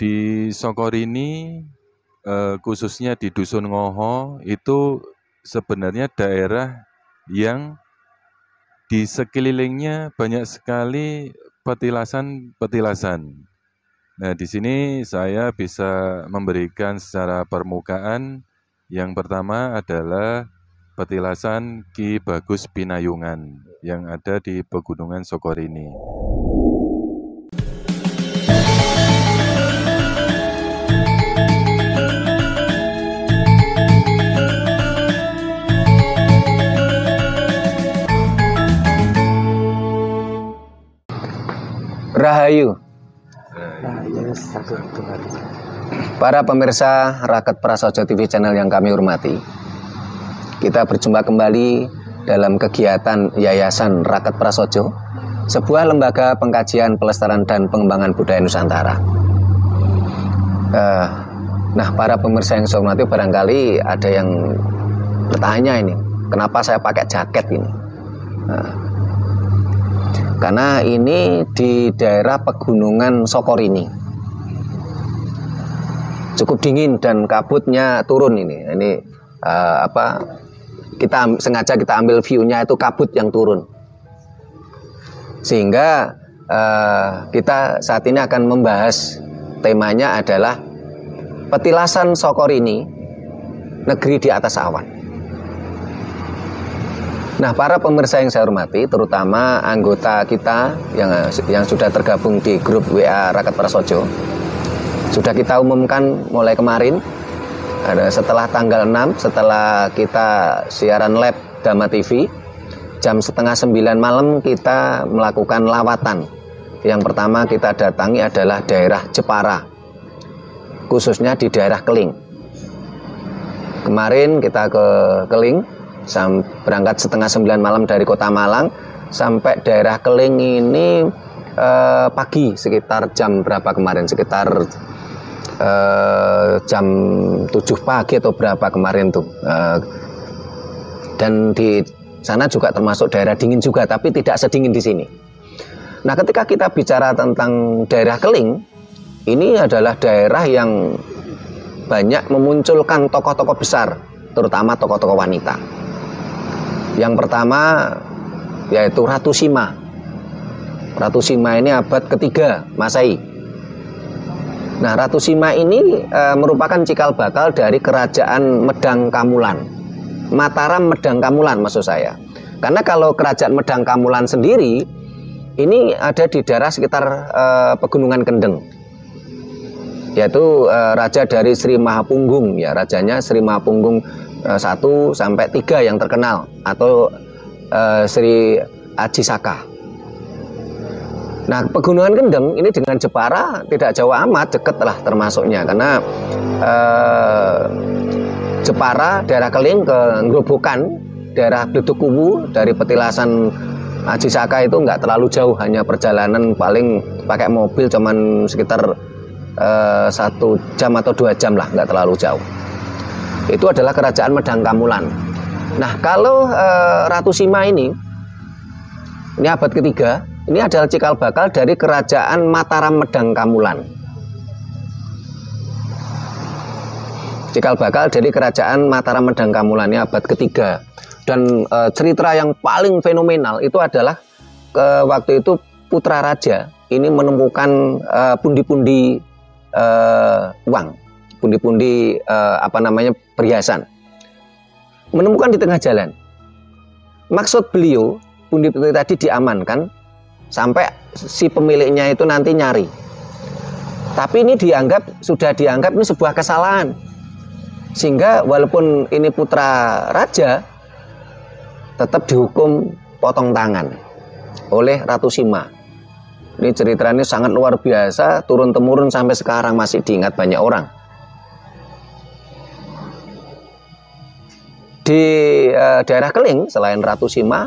Di Sokorini, khususnya di Dusun Ngoho, itu sebenarnya daerah yang di sekelilingnya banyak sekali petilasan-petilasan. Nah, di sini saya bisa memberikan secara permukaan. Yang pertama adalah petilasan Ki Bagus Pinayungan yang ada di Pegunungan Sokorini. Rahayu. Para pemirsa Raket Prasojo TV channel yang kami hormati, kita berjumpa kembali dalam kegiatan Yayasan Raket Prasojo, sebuah lembaga pengkajian, pelestarian, dan pengembangan budaya Nusantara. Nah, para pemirsa yang saya hormati, barangkali ada yang bertanya ini, kenapa saya pakai jaket ini? Karena ini di daerah Pegunungan Sokorini, cukup dingin dan kabutnya turun ini. Sengaja kita ambil view-nya itu kabut yang turun, sehingga kita saat ini akan membahas temanya adalah petilasan Sokorini, negeri di atas awan. Nah, para pemirsa yang saya hormati, terutama anggota kita yang sudah tergabung di grup WA Raket Prasojo, sudah kita umumkan mulai kemarin, setelah tanggal 6, setelah kita siaran live Dhamma TV, jam 8:30 malam kita melakukan lawatan. Yang pertama kita datangi adalah daerah Jepara, khususnya di daerah Keling. Kemarin kita ke Keling, berangkat 8:30 malam dari kota Malang sampai daerah Keling ini pagi, sekitar jam berapa kemarin, sekitar jam 7 pagi atau berapa kemarin tuh, dan di sana juga termasuk daerah dingin juga, tapi tidak sedingin di sini. Nah, ketika kita bicara tentang daerah Keling, ini adalah daerah yang banyak memunculkan tokoh-tokoh besar, terutama tokoh-tokoh wanita. Yang pertama yaitu Ratu Sima. Ratu Sima ini abad ketiga Masehi. Nah, Ratu Sima ini merupakan cikal bakal dari kerajaan Medang Kamulan, Mataram Medang Kamulan maksud saya. Karena kalau kerajaan Medang Kamulan sendiri ini ada di daerah sekitar Pegunungan Kendeng, yaitu raja dari Sri Mahapunggung, ya, rajanya Sri Mahapunggung 1 sampai 3 yang terkenal, atau Sri Aji Saka. Nah, Pegunungan Kendeng ini dengan Jepara tidak jauh amat, deket lah termasuknya, karena Jepara, daerah Keling ke Grobogan, daerah Bledukuwu dari petilasan Aji Saka itu nggak terlalu jauh, hanya perjalanan paling pakai mobil cuman sekitar 1 jam atau 2 jam lah, nggak terlalu jauh. Itu adalah kerajaan Medang Kamulan. Nah, kalau Ratu Sima ini abad ketiga, ini adalah cikal bakal dari kerajaan Mataram Medang Kamulan. Cikal bakal dari kerajaan Mataram Medang Kamulan ini abad ketiga. Dan cerita yang paling fenomenal itu adalah waktu itu putra raja ini menemukan pundi-pundi uang, pundi-pundi perhiasan, menemukan di tengah jalan. Maksud beliau, pundi-pundi tadi diamankan sampai si pemiliknya itu nanti nyari. Tapi ini sudah dianggap ini sebuah kesalahan, sehingga walaupun ini putra raja, tetap dihukum potong tangan oleh Ratu Sima. Ini ceritanya sangat luar biasa, turun-temurun sampai sekarang masih diingat banyak orang. Di daerah Keling, selain Ratu Sima,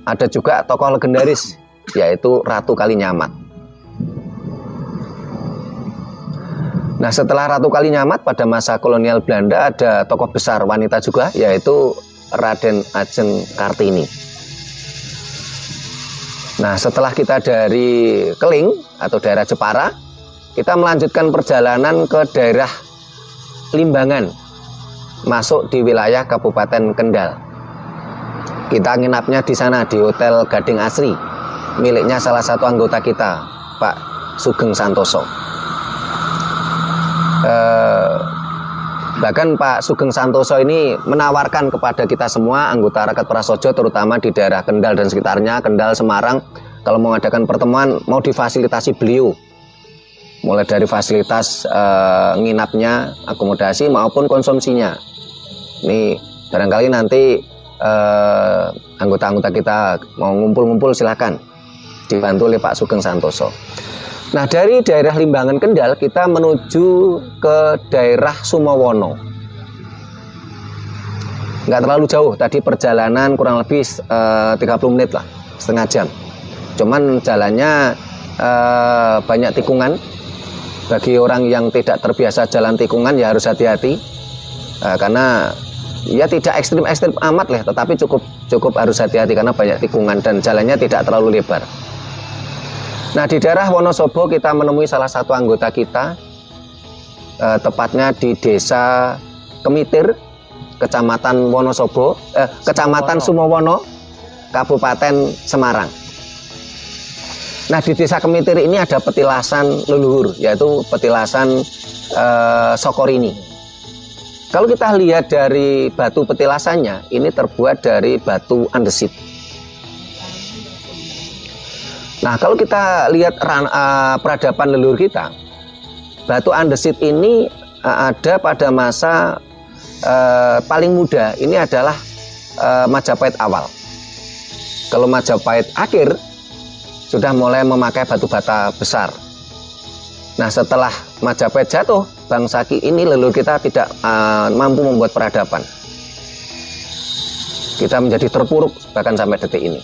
ada juga tokoh legendaris, yaitu Ratu Kalinyamat. Nah, setelah Ratu Kalinyamat, pada masa kolonial Belanda ada tokoh besar wanita juga, yaitu Raden Ajeng Kartini. Nah, setelah kita dari Keling atau daerah Jepara, kita melanjutkan perjalanan ke daerah Limbangan, masuk di wilayah Kabupaten Kendal. Kita nginapnya di sana di Hotel Gading Asri, miliknya salah satu anggota kita, Pak Sugeng Santoso. Bahkan Pak Sugeng Santoso ini menawarkan kepada kita semua anggota Rakyat Prasojo, terutama di daerah Kendal dan sekitarnya, Kendal, Semarang, kalau mau mengadakan pertemuan mau difasilitasi beliau, mulai dari fasilitas nginapnya, akomodasi maupun konsumsinya. Ini barangkali nanti anggota-anggota kita mau ngumpul-ngumpul silakan, dibantu oleh Pak Sugeng Santoso. Nah, dari daerah Limbangan Kendal kita menuju ke daerah Sumowono. Nggak terlalu jauh, tadi perjalanan kurang lebih 30 menit lah, setengah jam. Cuman jalannya banyak tikungan. Bagi orang yang tidak terbiasa jalan tikungan ya harus hati-hati, karena ya tidak ekstrim-ekstrim amat lah, tetapi cukup harus hati-hati karena banyak tikungan dan jalannya tidak terlalu lebar. Nah, di daerah Wonosobo kita menemui salah satu anggota kita, tepatnya di Desa Kemitir, Kecamatan Wonosobo, Kecamatan Sumowono, Kabupaten Semarang. Nah, di Desa Kemitir ini ada petilasan leluhur, yaitu petilasan Sokorini. Kalau kita lihat dari batu petilasannya, ini terbuat dari batu andesit. Nah, kalau kita lihat peradaban leluhur kita, batu andesit ini ada pada masa paling muda, ini adalah Majapahit awal. Kalau Majapahit akhir, sudah mulai memakai batu bata besar. Nah, setelah Majapahit jatuh, bangsa ini leluhur kita tidak mampu membuat peradaban. Kita menjadi terpuruk bahkan sampai detik ini.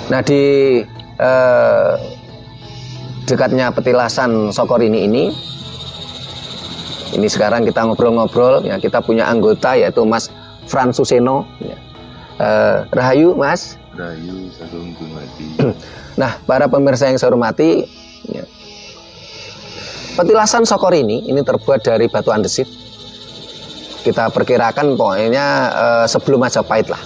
Nah, di dekatnya petilasan Sokorini ini sekarang kita ngobrol-ngobrol. Ya, kita punya anggota yaitu Mas Frans Suseno. Ya. Rahayu Mas. Rahayu Sagung Dumadi. Nah, para pemirsa yang saya hormati, ya, petilasan Sokorini ini terbuat dari batu andesit. Kita perkirakan pokoknya sebelum Majapahit lah.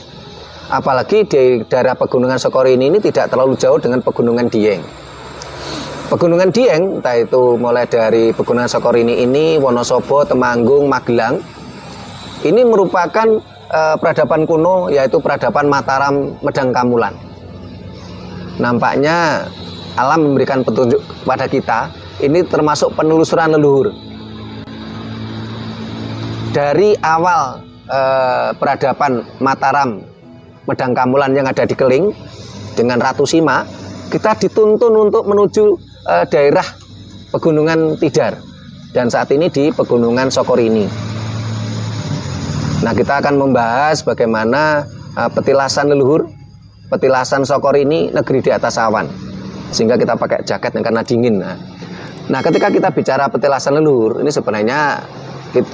Apalagi di daerah pegunungan Sokorini ini tidak terlalu jauh dengan pegunungan Dieng. Pegunungan Dieng, entah itu mulai dari pegunungan Sokorini ini, Wonosobo, Temanggung, Magelang, ini merupakan peradaban kuno, yaitu peradaban Mataram Medang Kamulan. Nampaknya alam memberikan petunjuk kepada kita, ini termasuk penelusuran leluhur. Dari awal peradaban Mataram Medang Kamulan yang ada di Keling dengan Ratu Sima, kita dituntun untuk menuju daerah Pegunungan Tidar, dan saat ini di Pegunungan Sokorini. Nah, kita akan membahas bagaimana petilasan leluhur, petilasan Sokorini, negeri di atas awan, sehingga kita pakai jaket yang karena dingin. Nah, ketika kita bicara petilasan leluhur, ini sebenarnya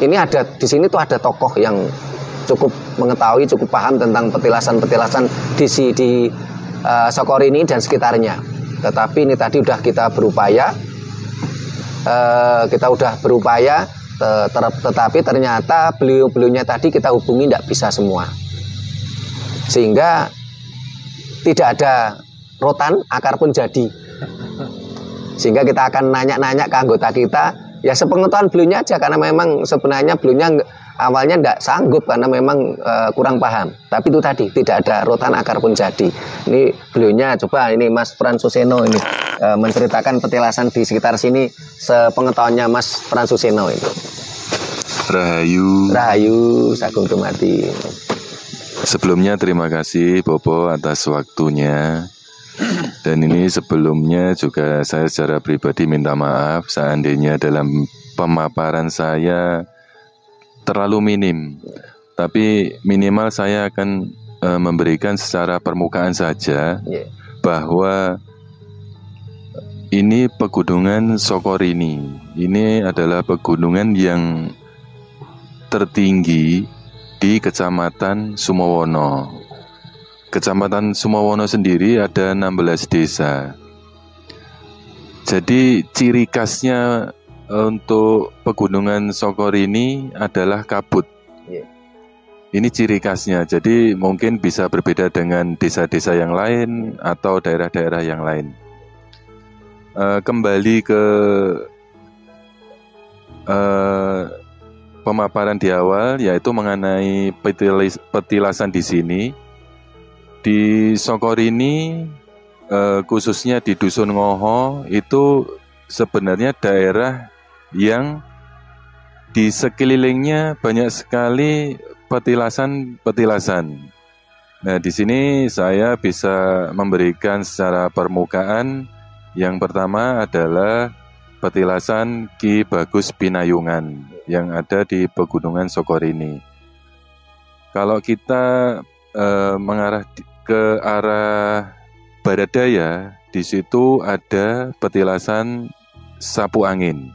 ini ada di sini tuh ada tokoh yang cukup mengetahui, cukup paham tentang petilasan-petilasan di Sokorini dan sekitarnya. Tetapi ini tadi udah kita berupaya, tetapi ternyata beliau-beliaunya tadi kita hubungi tidak bisa semua, sehingga tidak ada rotan, akar pun jadi. Sehingga kita akan nanya-nanya ke anggota kita, ya sepengetahuan beliaunya aja, karena memang sebenarnya beliaunya awalnya tidak sanggup karena memang kurang paham. Tapi itu tadi tidak ada rotan, akar pun jadi. Ini beliaunya, coba ini Mas Frans Suseno ini menceritakan petilasan di sekitar sini sepengetahuannya Mas Frans Suseno itu. Rahayu Sagung Dumadi. Sebelumnya terima kasih Bobo atas waktunya. Dan ini sebelumnya juga saya secara pribadi minta maaf seandainya dalam pemaparan saya terlalu minim. Tapi minimal saya akan memberikan secara permukaan saja bahwa ini pegunungan Sokorini. Ini adalah pegunungan yang tertinggi di Kecamatan Sumowono. Kecamatan Sumowono sendiri ada 16 desa. Jadi ciri khasnya untuk pegunungan Sokor ini adalah kabut. Ini ciri khasnya. Jadi mungkin bisa berbeda dengan desa-desa yang lain atau daerah-daerah yang lain. Kembali ke pemaparan di awal, yaitu mengenai petilasan di sini. Di Sokor ini, khususnya di Dusun Ngoho, itu sebenarnya daerah yang di sekelilingnya banyak sekali petilasan-petilasan. Nah, di sini saya bisa memberikan secara permukaan. Yang pertama adalah petilasan Ki Bagus Pinayungan yang ada di Pegunungan Sokor ini. Kalau kita mengarah ke arah barat daya, di situ ada petilasan Sapu Angin.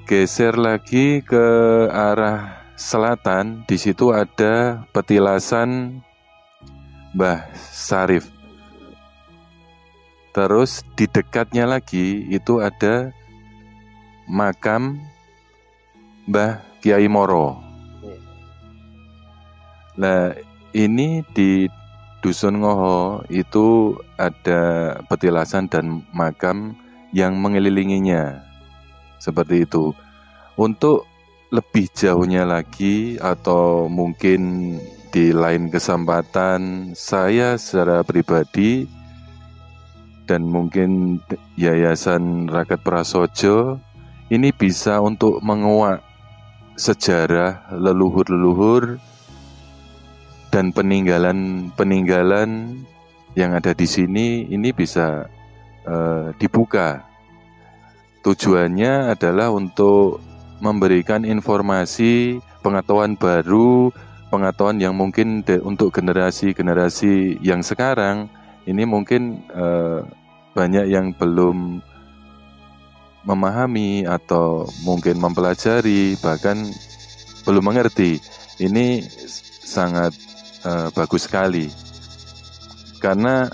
Geser lagi ke arah selatan, di situ ada petilasan Mbah Sarif. Terus di dekatnya lagi itu ada makam Mbah Kiai Moro. Nah, ini di Dusun Ngoho itu ada petilasan dan makam yang mengelilinginya. Seperti itu. Untuk lebih jauhnya lagi atau mungkin di lain kesempatan, saya secara pribadi dan mungkin Yayasan Rakyat Prasojo ini bisa untuk menguak sejarah leluhur-leluhur dan peninggalan-peninggalan yang ada di sini, ini bisa dibuka. Tujuannya adalah untuk memberikan informasi, pengetahuan baru, pengetahuan yang mungkin untuk generasi-generasi yang sekarang ini mungkin banyak yang belum memahami atau mungkin mempelajari, bahkan belum mengerti. Ini sangat bagus sekali karena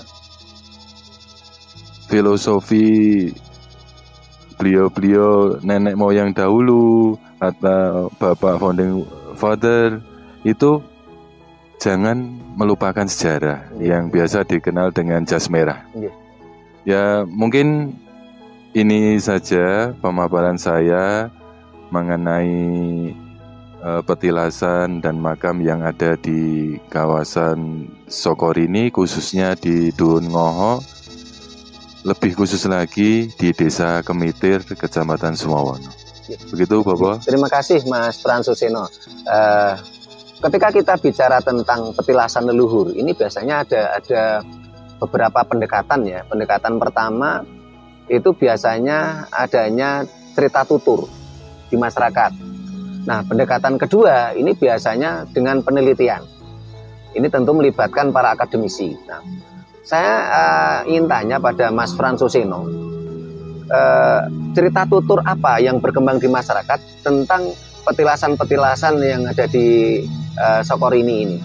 filosofi beliau-beliau nenek moyang dahulu atau bapak founding father itu jangan melupakan sejarah yang biasa dikenal dengan jas merah. Ya, mungkin ini saja pemaparan saya mengenai petilasan dan makam yang ada di kawasan Sokor ini, khususnya di Dusun Ngoho, lebih khusus lagi di Desa Kemitir, Kecamatan Sumawono. Begitu, Bapak. Terima kasih, Mas Fransuseno. Ketika kita bicara tentang petilasan leluhur, ini biasanya ada beberapa pendekatan ya. Pendekatan pertama itu biasanya adanya cerita tutur di masyarakat. Nah, pendekatan kedua ini biasanya dengan penelitian. Ini tentu melibatkan para akademisi. Nah, saya ingin tanya pada Mas Fransuseno, cerita tutur apa yang berkembang di masyarakat tentang petilasan-petilasan yang ada di Sokor ini?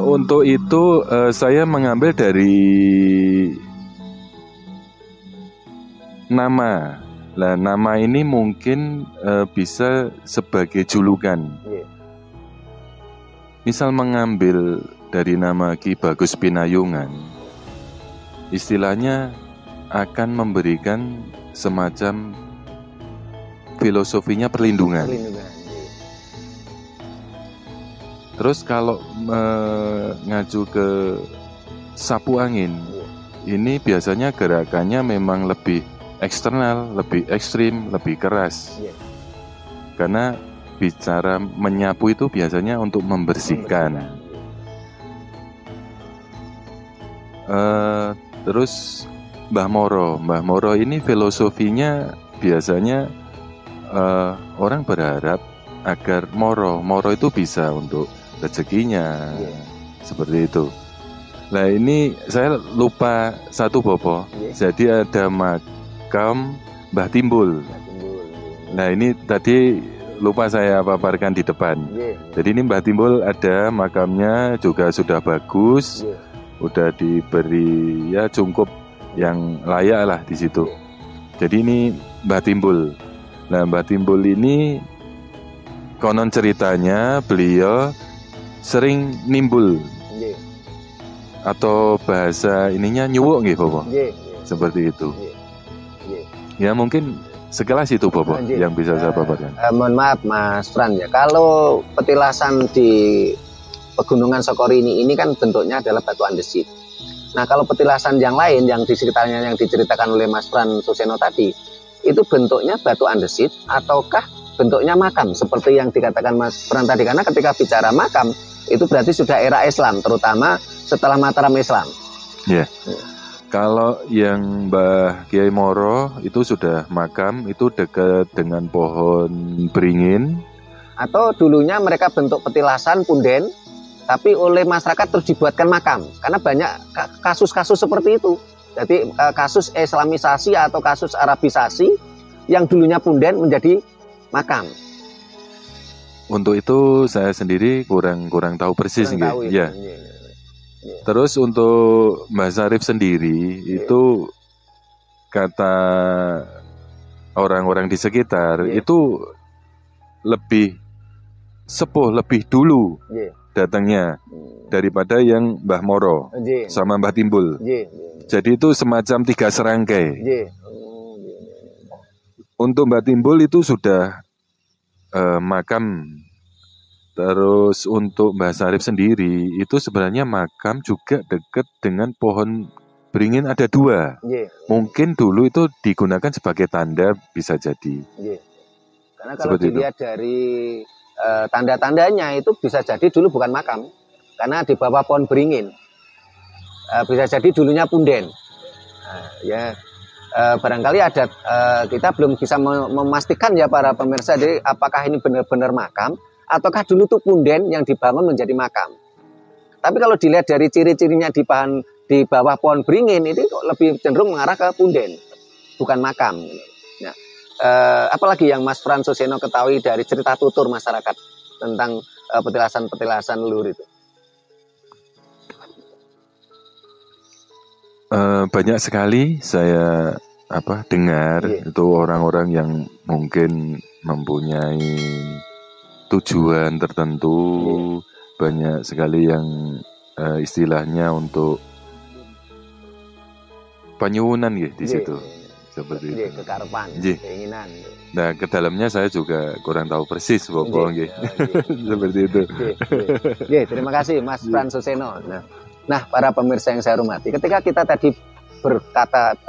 Untuk itu saya mengambil dari nama. Nah, nama ini mungkin bisa sebagai julukan. Misal mengambil dari nama Ki Bagus Pinayungan, istilahnya akan memberikan semacam filosofinya perlindungan. Terus kalau mengacu ke Sapu Angin, ini biasanya gerakannya memang lebih eksternal, lebih ekstrim, lebih keras. Karena bicara menyapu itu biasanya untuk membersihkan. Terus Mbah Moro ini filosofinya biasanya orang berharap agar Moro itu bisa untuk rezekinya, seperti itu. Nah, ini saya lupa satu, Bopo. Jadi ada makam Mbah Timbul. Nah, ini tadi lupa saya paparkan di depan. Jadi ini Mbah Timbul ada makamnya juga sudah bagus, udah diberi ya cukup yang layak lah di situ. Jadi ini Mbah Timbul. Nah Mbah Timbul ini konon ceritanya beliau sering nimbul atau bahasa ininya nyuwuk nggih Bobo. Seperti itu. Ya mungkin sekelas itu Bobo yang bisa saya paparkan. Mohon maaf Mas Fran ya, kalau petilasan di Pegunungan Sokorini ini kan bentuknya adalah batu andesit. Nah kalau petilasan yang lain yang diceritakan oleh Mas Fran Suseno tadi, itu bentuknya batu andesit ataukah bentuknya makam seperti yang dikatakan Mas Fran tadi? Karena ketika bicara makam itu berarti sudah era Islam, terutama setelah Mataram Islam. Ya. Kalau yang Mbah Kiai Moro itu sudah makam, itu dekat dengan pohon beringin. Atau dulunya mereka bentuk petilasan punden, tapi oleh masyarakat terus dibuatkan makam. Karena banyak kasus-kasus seperti itu. Jadi kasus Islamisasi atau kasus Arabisasi yang dulunya punden menjadi makam. Untuk itu saya sendiri kurang tahu persis gitu. Ya. Terus untuk Mbah Sarif sendiri itu kata orang-orang di sekitar itu lebih sepuh, lebih dulu datangnya daripada yang Mbah Moro sama Mbah Timbul. Jadi itu semacam 3 serangkai. Untuk Mbah Timbul itu sudah makam. Terus untuk Mbah Sarif sendiri itu sebenarnya makam juga dekat dengan pohon beringin ada 2. Mungkin dulu itu digunakan sebagai tanda, bisa jadi. Karena kalau dilihat dari tanda-tandanya itu bisa jadi dulu bukan makam, karena di bawah pohon beringin. Bisa jadi dulunya punden. Barangkali ada kita belum bisa memastikan ya para pemirsa, jadi apakah ini benar-benar makam ataukah dulu tuh punden yang dibangun menjadi makam. Tapi kalau dilihat dari ciri-cirinya di bawah pohon beringin itu lebih cenderung mengarah ke punden, bukan makam. Nah, apalagi yang Mas Fran Suseno ketahui dari cerita tutur masyarakat tentang petilasan-petilasan leluhur itu? Banyak sekali saya dengar itu orang-orang yang mungkin mempunyai tujuan tertentu, banyak sekali yang istilahnya untuk penyuwunan di situ. Seperti itu. Kekarepan, keinginan. Nah, ke dalamnya saya juga kurang tahu persis Bobo seperti itu. Terima kasih Mas Fran Suseno. Nah, para pemirsa yang saya hormati, ketika kita tadi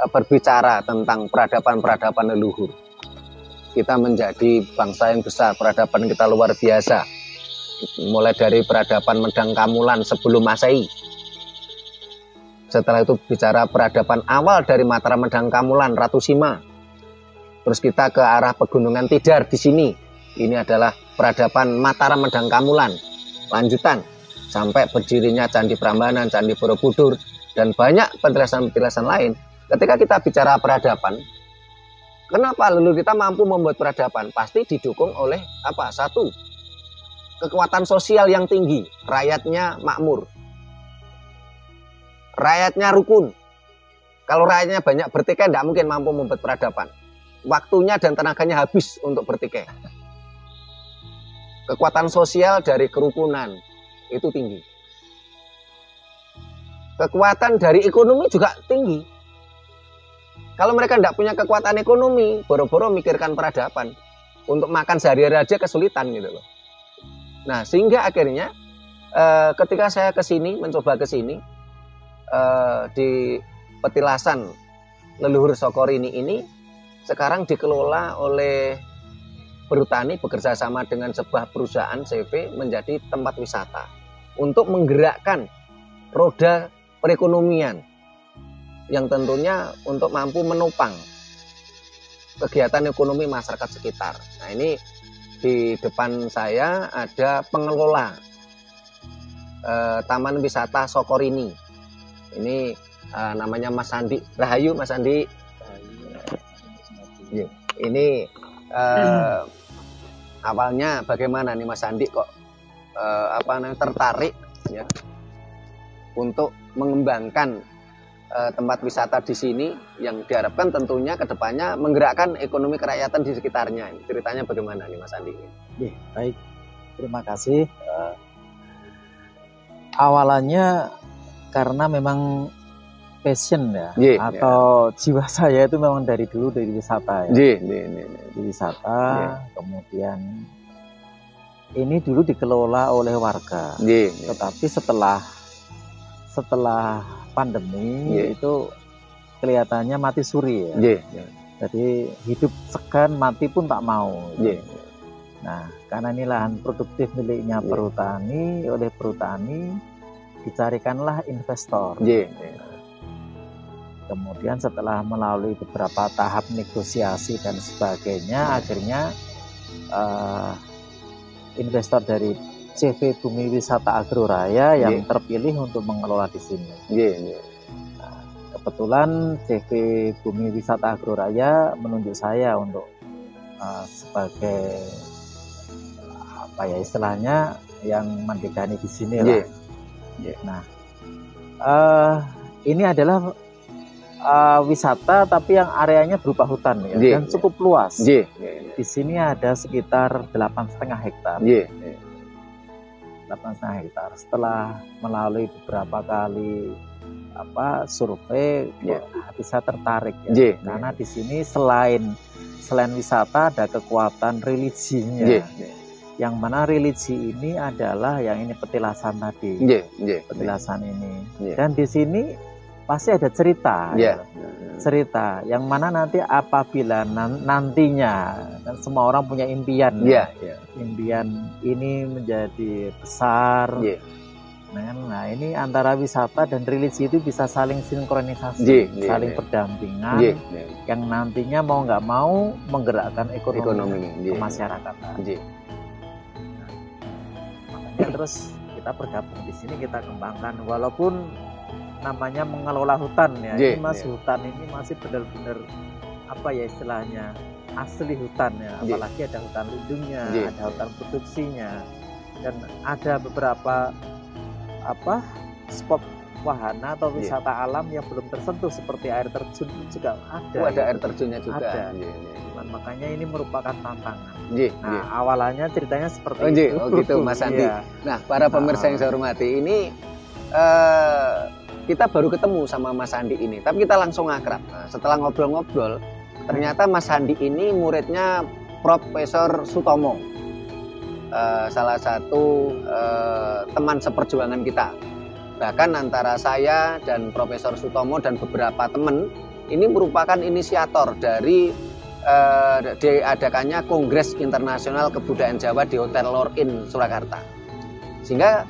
berbicara tentang peradaban-peradaban leluhur, kita menjadi bangsa yang besar, peradaban kita luar biasa. Mulai dari peradaban Medang Kamulan sebelum Masehi. Setelah itu bicara peradaban awal dari Mataram Medang Kamulan, Ratu Sima. Terus kita ke arah Pegunungan Tidar di sini. Ini adalah peradaban Mataram Medang Kamulan. Lanjutan sampai berdirinya Candi Prambanan, Candi Borobudur, dan banyak petilasan-petilasan lain. Ketika kita bicara peradaban, kenapa leluhur kita mampu membuat peradaban? Pasti didukung oleh satu, kekuatan sosial yang tinggi, rakyatnya makmur, rakyatnya rukun. Kalau rakyatnya banyak bertikai, tidak mungkin mampu membuat peradaban. Waktunya dan tenaganya habis untuk bertikai. Kekuatan sosial dari kerukunan itu tinggi. Kekuatan dari ekonomi juga tinggi. Kalau mereka tidak punya kekuatan ekonomi, boro-boro mikirkan peradaban. Untuk makan sehari-hari aja kesulitan gitu loh. Nah, sehingga akhirnya ketika saya mencoba ke sini, di petilasan leluhur Sokorini ini sekarang dikelola oleh Perhutani bekerja sama dengan sebuah perusahaan CV menjadi tempat wisata untuk menggerakkan roda perekonomian yang tentunya untuk mampu menopang kegiatan ekonomi masyarakat sekitar. Nah, ini di depan saya ada pengelola Taman Wisata Sokorini. Ini namanya Mas Andi. Rahayu Mas Andi. Ini awalnya bagaimana nih Mas Andi kok tertarik ya untuk mengembangkan tempat wisata di sini yang diharapkan tentunya kedepannya menggerakkan ekonomi kerakyatan di sekitarnya. Ceritanya bagaimana nih Mas Andi? Baik, terima kasih. Awalannya karena memang passion ya, atau jiwa saya itu memang dari dulu dari wisata ya. Di wisata, kemudian ini dulu dikelola oleh warga. Tetapi setelah pandemi itu kelihatannya mati suri ya. Jadi hidup segan mati pun tak mau. Nah, karena ini lahan produktif miliknya perhutani, oleh perhutani dicarikanlah investor. Kemudian setelah melalui beberapa tahap negosiasi dan sebagainya, akhirnya investor dari CV Bumi Wisata Agroraya yang terpilih untuk mengelola di sini. Nah, kebetulan CV Bumi Wisata Agroraya menunjuk saya untuk sebagai apa ya istilahnya yang mendekani di sini lah. Nah, ini adalah wisata tapi yang areanya berupa hutan ya, dan cukup luas. Di sini ada sekitar 8,5 hektar. 8,5 hektar. Setelah melalui beberapa kali survei, bisa tertarik ya. Karena di sini selain wisata ada kekuatan religinya. Yang mana religi ini adalah yang ini petilasan tadi. Petilasan ini. Dan di sini pasti ada cerita. Cerita yang mana nanti apabila nantinya kan semua orang punya impian. Impian ini menjadi besar. Nah, ini antara wisata dan religi itu bisa saling sinkronisasi, saling berdampingan, yang nantinya mau nggak mau menggerakkan ekonomi kemasyarakatan. Makanya terus kita bergabung di sini, kita kembangkan, walaupun namanya mengelola hutan ya, ini masih hutan ini masih benar-benar apa ya istilahnya asli hutan ya, apalagi ada hutan lindungnya, ada hutan produksinya, dan ada beberapa spot wahana atau wisata alam yang belum tersentuh seperti air terjun juga ada. Ada air terjunnya juga. Ada. Makanya ini merupakan tantangan. Awalannya ceritanya seperti itu. Oh gitu Mas Andi. Nah, para pemirsa yang saya hormati, ini kita baru ketemu sama Mas Andi ini, tapi kita langsung akrab. Nah, setelah ngobrol-ngobrol, ternyata Mas Andi ini muridnya Profesor Sutomo. Salah satu teman seperjuangan kita. Bahkan antara saya dan Profesor Sutomo dan beberapa teman ini merupakan inisiator dari diadakannya Kongres Internasional Kebudayaan Jawa di Hotel Lor-In Surakarta. Sehingga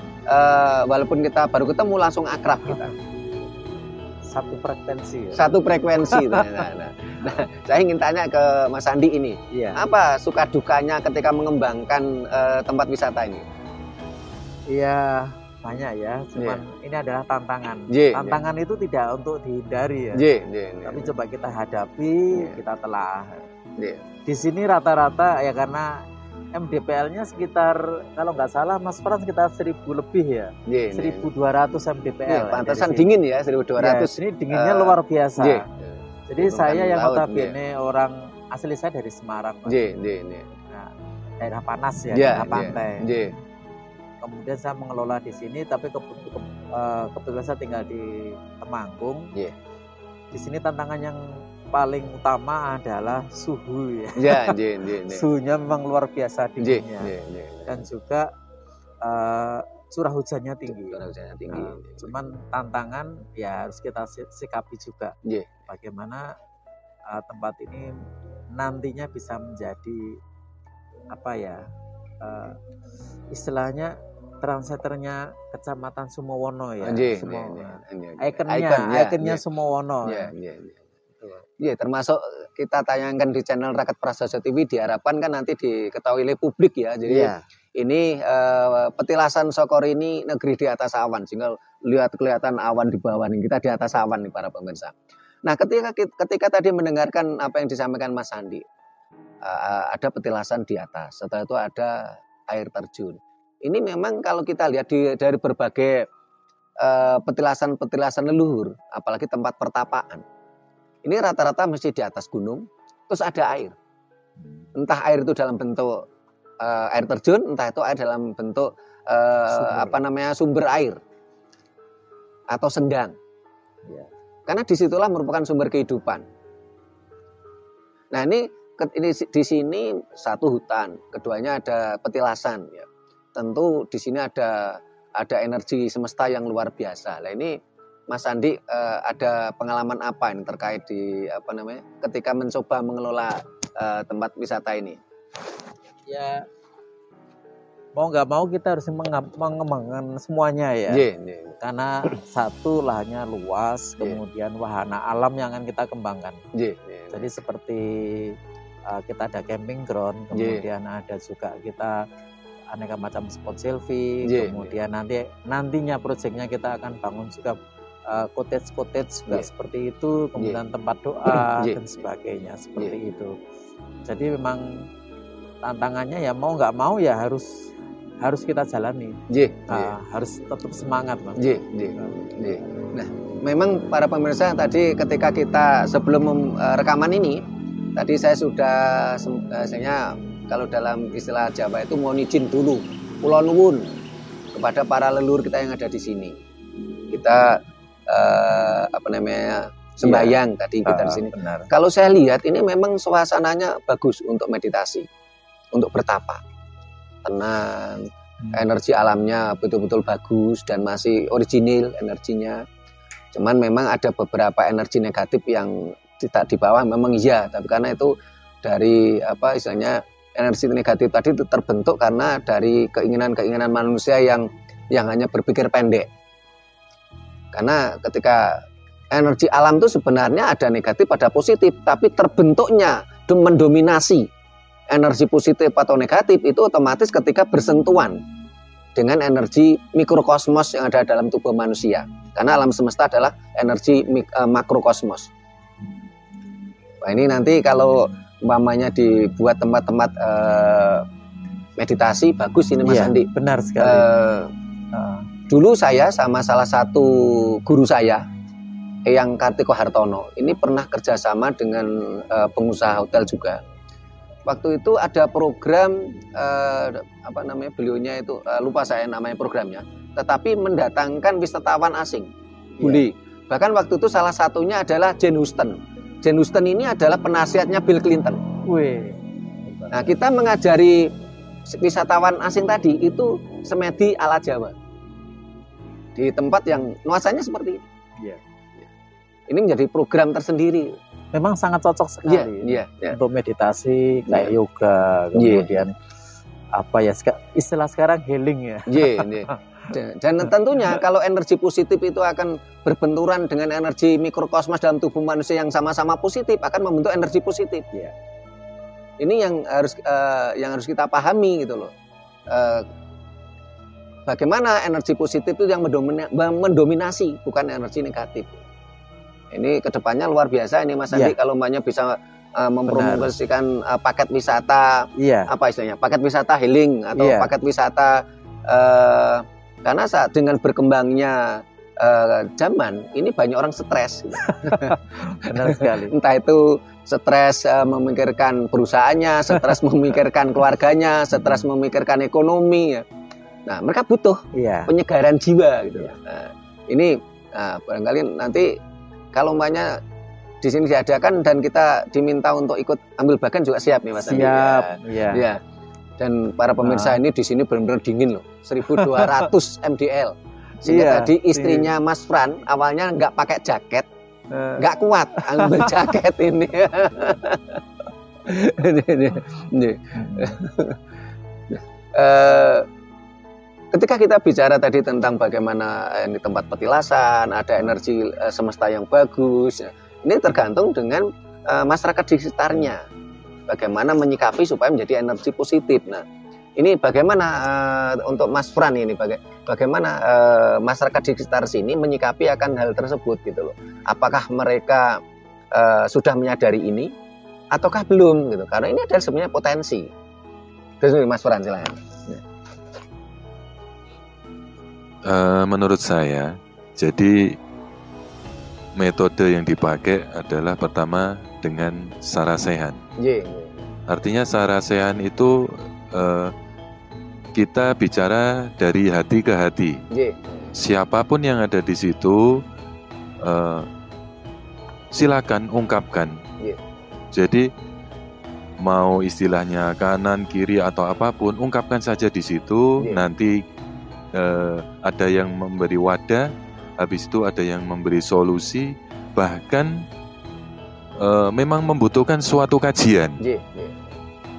walaupun kita baru ketemu langsung akrab kita. Satu frekuensi. Ya? Satu frekuensi. Nah, saya ingin tanya ke Mas Andi ini, apa suka dukanya ketika mengembangkan tempat wisata ini? Iya, banyak ya. Cuman ini adalah tantangan. Tantangan itu tidak untuk dihindari ya. Tapi coba kita hadapi, kita telah. Di sini rata-rata ya karena MDPL-nya sekitar kalau nggak salah Mas Pran sekitar 1.000 lebih ya. 1.200 MDPL. Pantesan dingin ya 1.200. Ini dinginnya luar biasa. Jadi saya yang notabene orang asli saya dari Semarang. Nah, daerah panas ya, daerah pantai. Kemudian saya mengelola di sini, tapi kebetulan saya tinggal di Temanggung. Di sini tantangan yang paling utama adalah suhu ya. Suhunya memang luar biasa dinginnya. Dan juga curah hujannya tinggi. Nah, cuman tantangan ya harus kita sikapi juga. Bagaimana tempat ini nantinya bisa menjadi apa ya istilahnya trendsetternya Kecamatan Sumowono ya. Ikonnya Sumowono. Termasuk kita tayangkan di channel Rakyat Prasojo TV, diharapkan kan nanti diketahui oleh publik ya. Jadi ini petilasan Sokor ini negeri di atas awan, sehingga kelihatan awan di bawah nih, kita di atas awan nih para pemirsa. Nah, ketika tadi mendengarkan apa yang disampaikan Mas Andi, ada petilasan di atas. Setelah itu ada air terjun. Ini memang kalau kita lihat dari berbagai petilasan-petilasan leluhur, apalagi tempat pertapaan, ini rata-rata mesti di atas gunung, terus ada air. Entah air itu dalam bentuk air terjun, entah itu air dalam bentuk sumber air atau sendang. Ya. Karena disitulah merupakan sumber kehidupan. Nah ini di sini satu hutan, keduanya ada petilasan. Ya. Tentu di sini ada energi semesta yang luar biasa. Nah ini Mas Andi ada pengalaman apa ini terkait ketika mencoba mengelola tempat wisata ini? Ya mau nggak mau kita harus mengembangkan semuanya ya. Karena satu lahannya luas, kemudian wahana alam yang akan kita kembangkan. Jadi seperti kita ada camping ground, kemudian ada juga kita aneka macam spot selfie, kemudian nantinya proyeknya kita akan bangun juga cottage juga seperti itu, kemudian tempat doa dan sebagainya seperti itu. Jadi memang tantangannya ya mau nggak mau ya harus kita jalani. Harus tetap semangat, Mas. Nah, memang para pemirsa tadi ketika kita sebelum rekaman ini, tadi saya sudah kalau dalam istilah Jawa itu mohon izin dulu, kula nuwun kepada para leluhur kita yang ada di sini. Kita sembahyang tadi kita di sini. Benar. Kalau saya lihat ini memang suasananya bagus untuk meditasi, untuk bertapa. Tenang, energi alamnya betul-betul bagus dan masih original energinya. Cuman memang ada beberapa energi negatif yang tidak di bawah memang iya, tapi karena itu dari energi negatif tadi itu terbentuk karena dari keinginan-keinginan manusia yang hanya berpikir pendek. Karena ketika energi alam itu sebenarnya ada negatif, ada positif, tapi terbentuknya mendominasi energi positif atau negatif itu otomatis ketika bersentuhan dengan energi mikrokosmos yang ada dalam tubuh manusia. Karena alam semesta adalah energi makrokosmos. Nah, ini nanti kalau umpamanya dibuat tempat-tempat meditasi bagus ini Mas Andi. Benar sekali. Dulu saya sama salah satu guru saya, Eyang Kartiko Hartono, ini pernah kerjasama dengan pengusaha hotel juga. Waktu itu ada program beliaunya itu lupa saya namanya programnya, tetapi mendatangkan wisatawan asing. Bahkan waktu itu salah satunya adalah Jane Houston. Jane Houston ini adalah penasihatnya Bill Clinton. Nah, kita mengajari wisatawan asing tadi itu semedi ala Jawa. Di tempat yang nuansanya seperti ini. Ini menjadi program tersendiri. Memang sangat cocok sekali untuk meditasi kayak yoga, kemudian istilah sekarang healing ya. Dan tentunya kalau energi positif itu akan berbenturan dengan energi mikrokosmos dalam tubuh manusia yang sama-sama positif, akan membentuk energi positif. Ini yang harus kita pahami gitu loh. Bagaimana energi positif itu yang mendominasi, bukan energi negatif. Ini kedepannya luar biasa ini Mas Andi, kalau mbaknya bisa mempromosikan paket wisata, paket wisata healing atau paket wisata karena dengan berkembangnya zaman ini banyak orang stres. Benar sekali. Entah itu stres memikirkan perusahaannya, stres memikirkan keluarganya, stres memikirkan ekonomi. Nah, mereka butuh penyegaran jiwa gitu. Nah, ini barangkali nanti kalau umpamanya di sini diadakan dan kita diminta untuk ikut ambil bagian juga siap nih Mas Andi. Siap. Ya. Dan para pemirsa ini di sini benar-benar dingin loh, 1200 mdl. Sehingga tadi istrinya Mas Fran awalnya nggak pakai jaket, nggak kuat ambil jaket ini. Ketika kita bicara tadi tentang bagaimana ini tempat petilasan, ada energi semesta yang bagus, ini tergantung dengan masyarakat di sekitarnya. Bagaimana menyikapi supaya menjadi energi positif. Nah, ini bagaimana untuk Mas Fran ini, bagaimana masyarakat di sekitar sini menyikapi akan hal tersebut gitu loh. Apakah mereka sudah menyadari ini ataukah belum gitu. Karena ini adalah sebenarnya potensi. Terus Mas Fran silakan. Menurut saya, jadi metode yang dipakai adalah pertama dengan sarasehan. Artinya sarasehan itu kita bicara dari hati ke hati. Siapapun yang ada di situ, silakan ungkapkan. Jadi mau istilahnya kanan, kiri atau apapun, ungkapkan saja di situ. Nanti ada yang memberi wadah, habis itu ada yang memberi solusi, bahkan memang membutuhkan suatu kajian.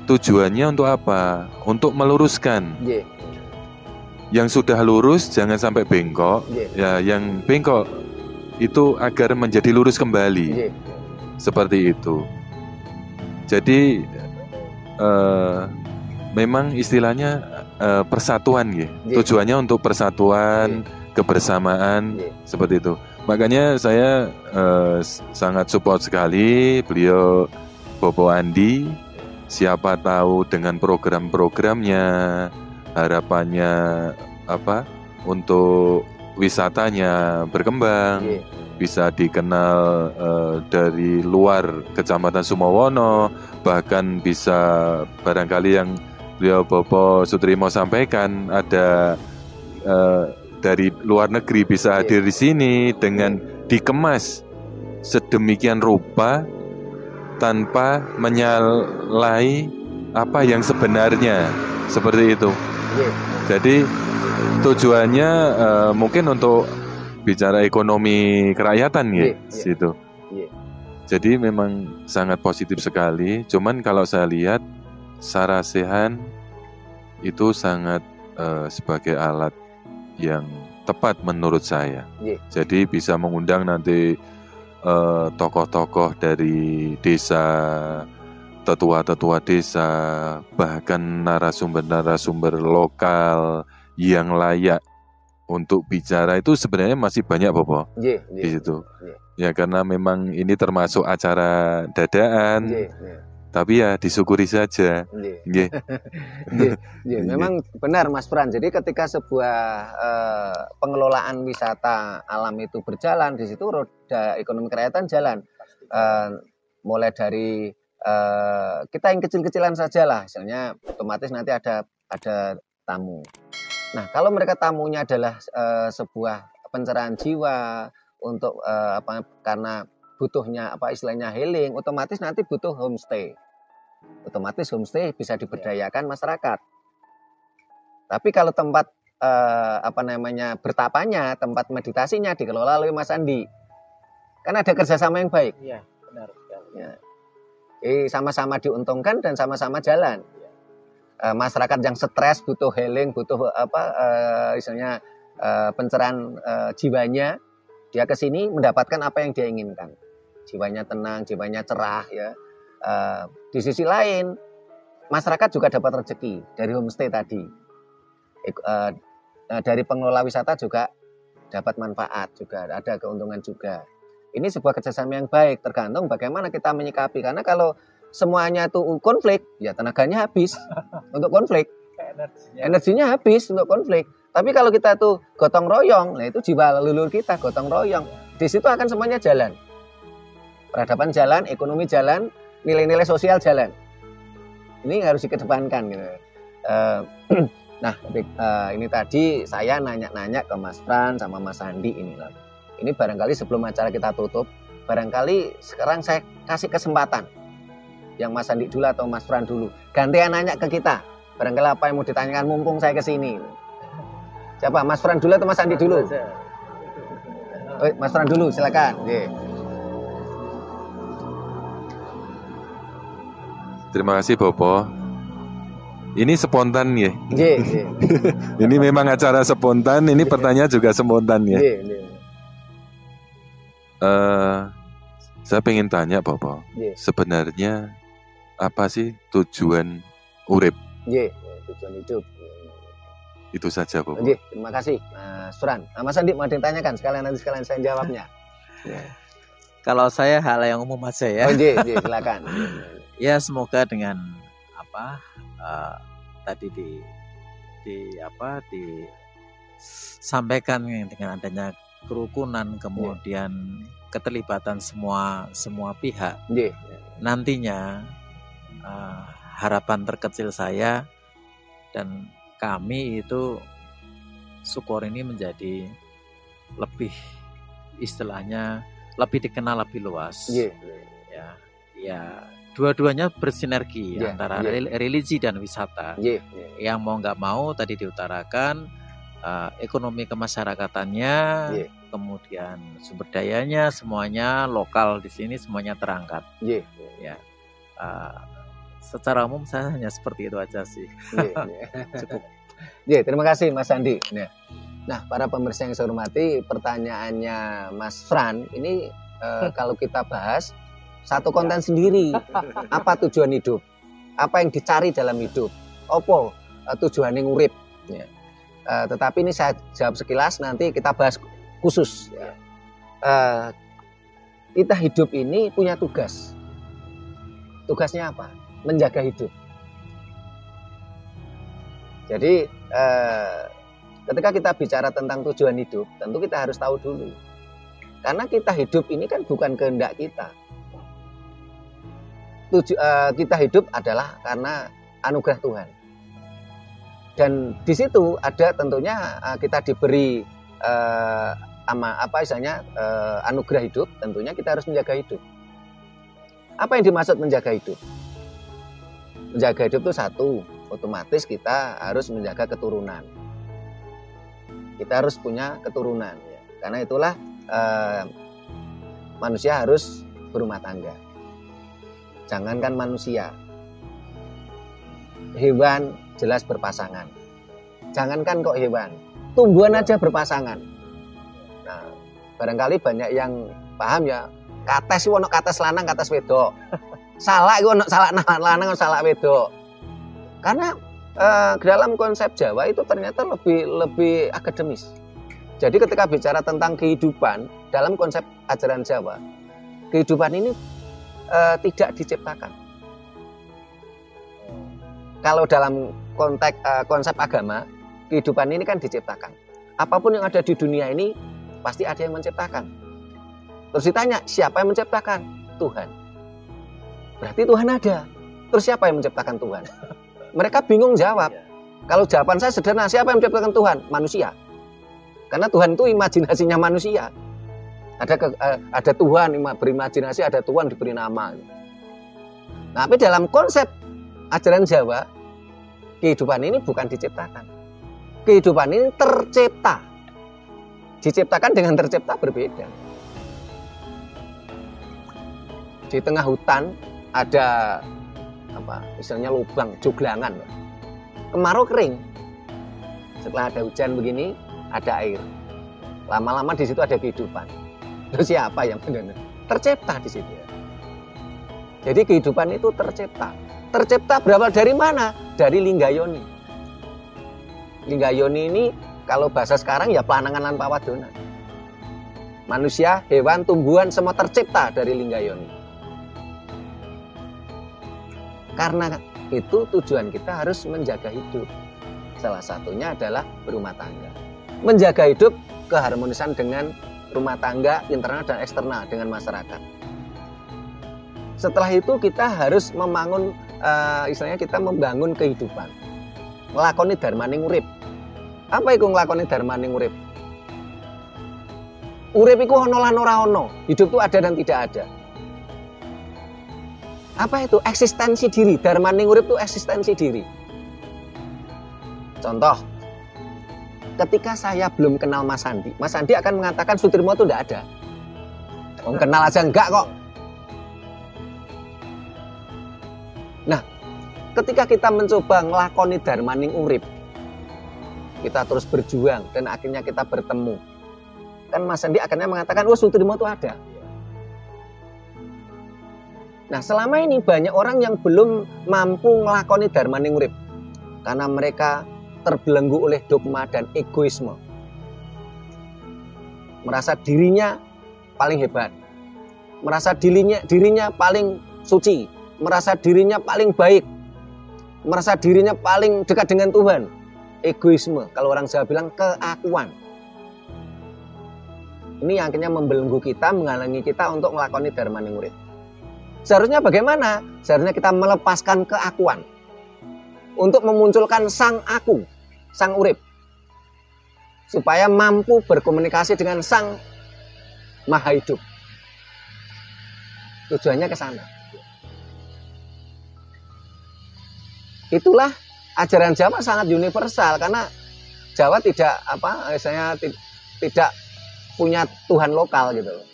Tujuannya untuk apa? Untuk meluruskan. Yang sudah lurus jangan sampai bengkok. Ya, yang bengkok itu agar menjadi lurus kembali. Seperti itu. Jadi memang istilahnya persatuan ya. Tujuannya untuk persatuan, kebersamaan, seperti itu. Makanya saya sangat support sekali beliau Bopo Andi. Siapa tahu dengan program-programnya, harapannya apa untuk wisatanya berkembang, bisa dikenal dari luar Kecamatan Sumowono, bahkan bisa barangkali yang beliau Bopo Sutrimo sampaikan ada dari luar negeri bisa hadir di sini dengan dikemas sedemikian rupa tanpa menyalahi apa yang sebenarnya, seperti itu. Jadi tujuannya mungkin untuk bicara ekonomi kerakyatan ya, situ. Jadi memang sangat positif sekali. Cuman kalau saya lihat sarasehan itu sangat sebagai alat yang tepat menurut saya. Jadi bisa mengundang nanti tokoh-tokoh dari desa, tetua-tetua desa, bahkan narasumber-narasumber lokal yang layak untuk bicara itu sebenarnya masih banyak Bopo di situ. Ya karena memang ini termasuk acara dadaan. Tapi ya disyukuri saja. Memang benar Mas Fran. Jadi ketika sebuah pengelolaan wisata alam itu berjalan, di situ roda ekonomi kerakyatan jalan. Mulai dari kita yang kecil-kecilan saja lah, misalnya otomatis nanti ada tamu. Nah kalau mereka tamunya adalah sebuah pencerahan jiwa untuk karena butuhnya istilahnya healing, otomatis nanti butuh homestay. Otomatis homestay bisa diberdayakan masyarakat. Tapi kalau tempat bertapanya, tempat meditasinya dikelola oleh Mas Andi, kan ada kerjasama yang baik. Iya, benar sekali. Ya. Sama-sama diuntungkan dan sama-sama jalan. Masyarakat yang stres butuh healing, butuh istilahnya pencerahan jiwanya, dia ke sini mendapatkan apa yang dia inginkan. Jiwanya tenang, jiwanya cerah ya. Di sisi lain masyarakat juga dapat rezeki dari homestay tadi. Dari pengelola wisata juga dapat manfaat, juga ada keuntungan juga. Ini sebuah kerjasama yang baik, tergantung bagaimana kita menyikapi. Karena kalau semuanya itu konflik, ya tenaganya habis untuk konflik, energinya habis untuk konflik. Tapi kalau kita tuh gotong royong, nah itu jiwa leluhur kita gotong royong. Di situ akan semuanya jalan. Peradaban jalan, ekonomi jalan, nilai-nilai sosial jalan. Ini harus dikedepankan gitu. Nah, ini tadi saya nanya-nanya ke Mas Fran sama Mas Andi inilah. Ini barangkali sebelum acara kita tutup, barangkali sekarang saya kasih kesempatan. Yang Mas Andi dulu atau Mas Fran dulu. Gantian nanya ke kita. Barangkali apa yang mau ditanyakan mumpung saya ke sini. Siapa? Mas Fran dulu atau Mas Andi dulu? Mas Fran dulu, silakan. Terima kasih Bopo. Ini spontan ya. Ini memang acara spontan. Ini pertanyaan juga spontan ya. Saya pengen tanya Bopo. Sebenarnya apa sih tujuan urip? Tujuan hidup. Itu saja Bopo. Terima kasih Mas Fran. Mas Andi mau ditanyakan nanti sekalian saya jawabnya. Kalau saya hal yang umum aja ya. Silakan. Ya semoga dengan apa tadi disampaikan dengan adanya kerukunan, kemudian keterlibatan semua pihak. Nantinya harapan terkecil saya dan kami itu Sukor ini menjadi lebih istilahnya lebih dikenal lebih luas. Ya dua-duanya bersinergi antara religi dan wisata. Yang mau nggak mau tadi diutarakan ekonomi kemasyarakatannya, kemudian sumber dayanya semuanya lokal di sini semuanya terangkat. Ya, secara umum saya hanya seperti itu aja sih. Cukup. Terima kasih Mas Andi. Nah, para pemirsa yang saya hormati, pertanyaannya Mas Fran ini kalau kita bahas satu konten sendiri. Apa tujuan hidup? Apa yang dicari dalam hidup? Apa tujuan yang urip? Tetapi ini saya jawab sekilas, nanti kita bahas khusus. Kita hidup ini punya tugas. Tugasnya apa? Menjaga hidup. Jadi ketika kita bicara tentang tujuan hidup, tentu kita harus tahu dulu. Karena kita hidup ini kan bukan kehendak kita. Kita hidup adalah karena anugerah Tuhan. Dan di situ ada tentunya kita diberi anugerah hidup, tentunya kita harus menjaga hidup. Apa yang dimaksud menjaga hidup? Menjaga hidup itu satu, otomatis kita harus menjaga keturunan. Kita harus punya keturunan, karena itulah manusia harus berumah tangga. Jangankan manusia, hewan jelas berpasangan. Jangankan kok hewan, tumbuhan aja berpasangan. Nah, barangkali banyak yang paham ya, kates ono kates lanang, kates wedok. Salak ono salak lanang, salak wedok. Karena dalam konsep Jawa itu ternyata lebih akademis. Jadi ketika bicara tentang kehidupan dalam konsep ajaran Jawa, kehidupan ini tidak diciptakan. Kalau dalam konteks konsep agama, kehidupan ini kan diciptakan. Apapun yang ada di dunia ini pasti ada yang menciptakan. Terus ditanya, siapa yang menciptakan? Tuhan. Berarti Tuhan ada. Terus siapa yang menciptakan Tuhan? Mereka bingung jawab. Kalau jawaban saya sederhana, siapa yang menciptakan Tuhan? Manusia. Karena Tuhan itu imajinasinya manusia. Ada Tuhan berimajinasi, ada Tuhan diberi nama. Nah, tapi dalam konsep ajaran Jawa, kehidupan ini bukan diciptakan. Kehidupan ini tercipta. Diciptakan dengan tercipta berbeda. Di tengah hutan ada misalnya lubang, joglangan. Kemarau kering. Setelah ada hujan begini, ada air. Lama-lama di situ ada kehidupan. Terus siapa yang benar? Tercipta di situ. Jadi kehidupan itu tercipta. Tercipta berawal dari mana? Dari Linggayoni. Linggayoni ini kalau bahasa sekarang ya Planangan lan Pawadonan. Manusia, hewan, tumbuhan semua tercipta dari Linggayoni. Karena itu tujuan kita harus menjaga hidup. Salah satunya adalah berumah tangga. Menjaga hidup keharmonisan dengan rumah tangga internal dan eksternal dengan masyarakat. Setelah itu kita harus membangun, istilahnya kita membangun kehidupan. Ngelakoni dharmaning urip. Apa itu ngelakoni dharmaning urip? Urip itu ono lan ora ono. Hidup itu ada dan tidak ada. Apa itu? Eksistensi diri. Dharmaning urip itu eksistensi diri. Contoh, ketika saya belum kenal Mas Andi akan mengatakan Sutirmo itu tidak ada. Kenal aja enggak kok. Nah, ketika kita mencoba ngelakoni dharmaning urip, kita terus berjuang dan akhirnya kita bertemu. Kan Mas Andi akhirnya mengatakan, Sutirmo itu ada. Nah, selama ini banyak orang yang belum mampu ngelakoni dharmaning urip karena mereka terbelenggu oleh dogma dan egoisme. Merasa dirinya paling hebat. Merasa dirinya paling suci. merasa dirinya paling baik, merasa dirinya paling dekat dengan Tuhan. Egoisme, kalau orang Jawa bilang keakuan. Ini yang akhirnya membelenggu kita, menghalangi kita untuk melakoni dharma ning urip. Seharusnya bagaimana? Seharusnya kita melepaskan keakuan untuk memunculkan sang aku, sang urip, supaya mampu berkomunikasi dengan sang maha hidup. Tujuannya ke sana. Itulah ajaran Jawa sangat universal, karena Jawa tidak tidak punya Tuhan lokal gitu loh.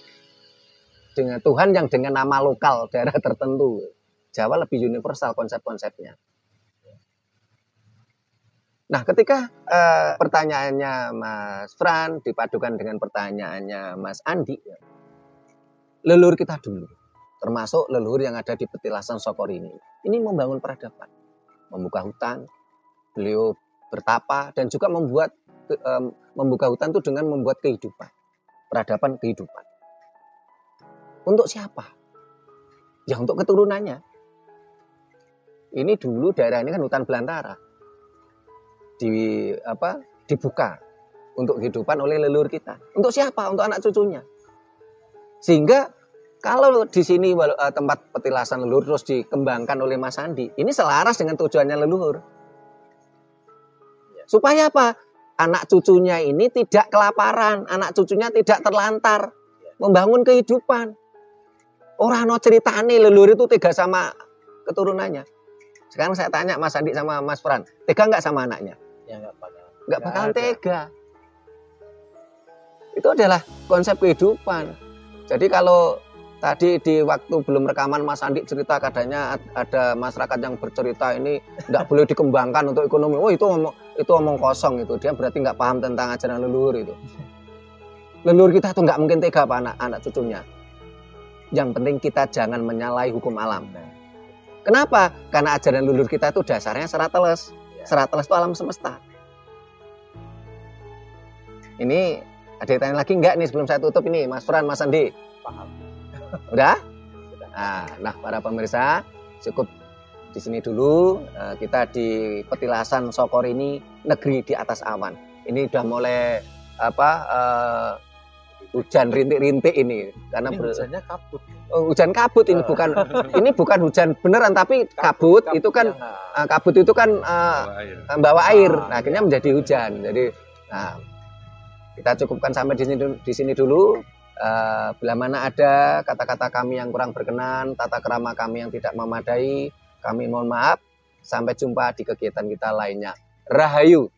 Dengan Tuhan yang dengan nama lokal daerah tertentu. Jawa lebih universal konsep-konsepnya. Nah, ketika pertanyaannya Mas Fran dipadukan dengan pertanyaannya Mas Andi, leluhur kita dulu, termasuk leluhur yang ada di petilasan Sokor ini membangun peradaban, membuka hutan, beliau bertapa dan juga membuka hutan itu dengan membuat kehidupan, peradaban kehidupan. Untuk siapa? Ya untuk keturunannya. Ini dulu daerah ini kan hutan belantara. Dibuka untuk kehidupan oleh leluhur kita. Untuk siapa? Untuk anak cucunya. Sehingga kalau di sini tempat petilasan leluhur terus dikembangkan oleh Mas Andi, ini selaras dengan tujuannya leluhur. Supaya apa? Anak cucunya ini tidak kelaparan, anak cucunya tidak terlantar, membangun kehidupan. Orang no ceritane leluhur itu tega sama keturunannya. Sekarang saya tanya Mas Andi sama Mas Fran, tega nggak sama anaknya? Ya nggak bakalan tega. Itu adalah konsep kehidupan. Jadi kalau tadi di waktu belum rekaman Mas Andi cerita katanya ada masyarakat yang bercerita ini nggak boleh dikembangkan untuk ekonomi. Oh itu omong kosong itu. Dia berarti nggak paham tentang ajaran leluhur itu. Leluhur kita tuh nggak mungkin tega apa anak cucunya. Yang penting kita jangan menyalahi hukum alam. Kenapa? Karena ajaran leluhur kita itu dasarnya serat teles. Serat teles itu alam semesta. Ini ada yang tanya lagi nggak nih sebelum saya tutup ini Mas Fran, Mas Andi? Paham. Udah? Nah, para pemirsa, cukup di sini dulu. Kita di petilasan Sokor ini, negeri di atas awan. Ini udah mulai hujan rintik-rintik ini karena hujannya kabut. Hujan kabut ini bukan hujan beneran tapi kabut itu kan kabut itu kan bawa air. Nah, akhirnya menjadi hujan. Jadi kita cukupkan sampai di sini dulu. Bila mana ada kata-kata kami yang kurang berkenan, tata krama kami yang tidak memadai, kami mohon maaf. Sampai jumpa di kegiatan kita lainnya. Rahayu.